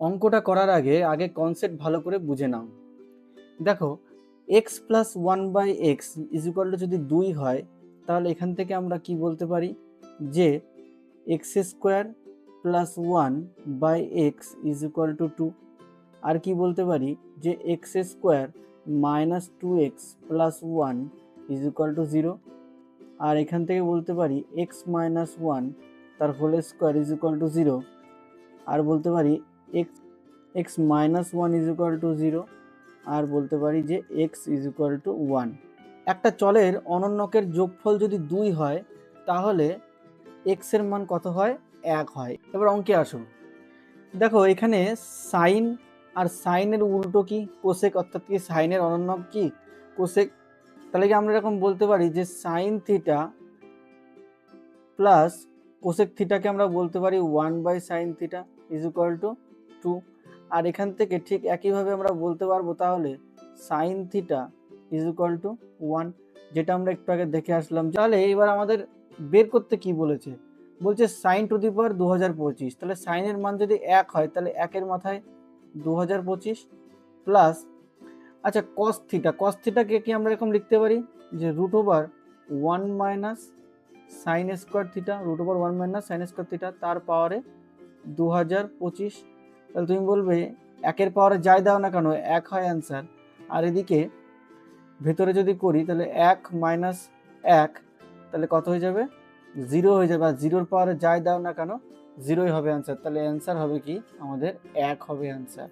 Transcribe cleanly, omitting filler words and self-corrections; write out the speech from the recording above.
অঙ্কটা করার আগে কনসেপ্ট ভালো করে বুঝে নাও। দেখো, X plus one by X is equal to যদি 2 হয়, তাহলে এখান থেকে আমরা কি বলতে পারি যে X square plus one by X is equal to 2। আর কি বলতে পারি যে X square minus 2x plus one is equal to 0। আর এখান থেকে বলতে পারি এক্স মাইনাস ওয়ান তার whole square is equal to 0। আর বলতে পারি X X minus one is equal to 0। আর বলতে পারি যে এক্স ইজ ইকুয়াল টু 1। একটা চলের অনন্যকের যোগফল যদি 2 হয়, তাহলে এক্স এর মান কত হয়? 1 হয়। এবার অঙ্কে আসো। দেখো, এখানে সাইন আর সাইনের উল্টো কি? কোসেক, অর্থাৎ কি সাইনের অনন্যক কি? কোসেক। তাহলে কি আমরা এরকম বলতে পারি যে সাইন থিটা প্লাস কোসেক থিটাকে আমরা বলতে পারি 1 by sine theta is equal to 2। আর এখান থেকে ঠিক একইভাবে আমরা বলতে পারবো তাহলে sine theta is equal to 1, যেটা আমরা একটু আগে দেখে আসলাম। তাহলে এবার আমাদের বের করতে কি বলেছে? বলছে সাইন টু দি পাওয়ার 2025। তাহলে সাইনের মান যদি 1 হয়, তাহলে 1-এর মাথায় 2025 প্লাস, আচ্ছা কস থিটা, কস থিটাকে কি আমরা এরকম লিখতে পারি যে root over 1 minus sine square theta, root over 1 minus sine square theta তার পাওয়ারে 2025। তাহলে তুমি বলবে 1-এর পাওয়ারে যাই দাও না কেন 1 হয় অ্যান্সার। আর এদিকে ভেতরে যদি করি তাহলে 1 মাইনাস 1 তাহলে কত হয়ে যাবে? 0 হয়ে যাবে। আর 0-এর পাওয়ারে যাই দাও না কেন 0ই হবে অ্যান্সার। তাহলে অ্যান্সার হবে কি আমাদের 1 হবে অ্যান্সার।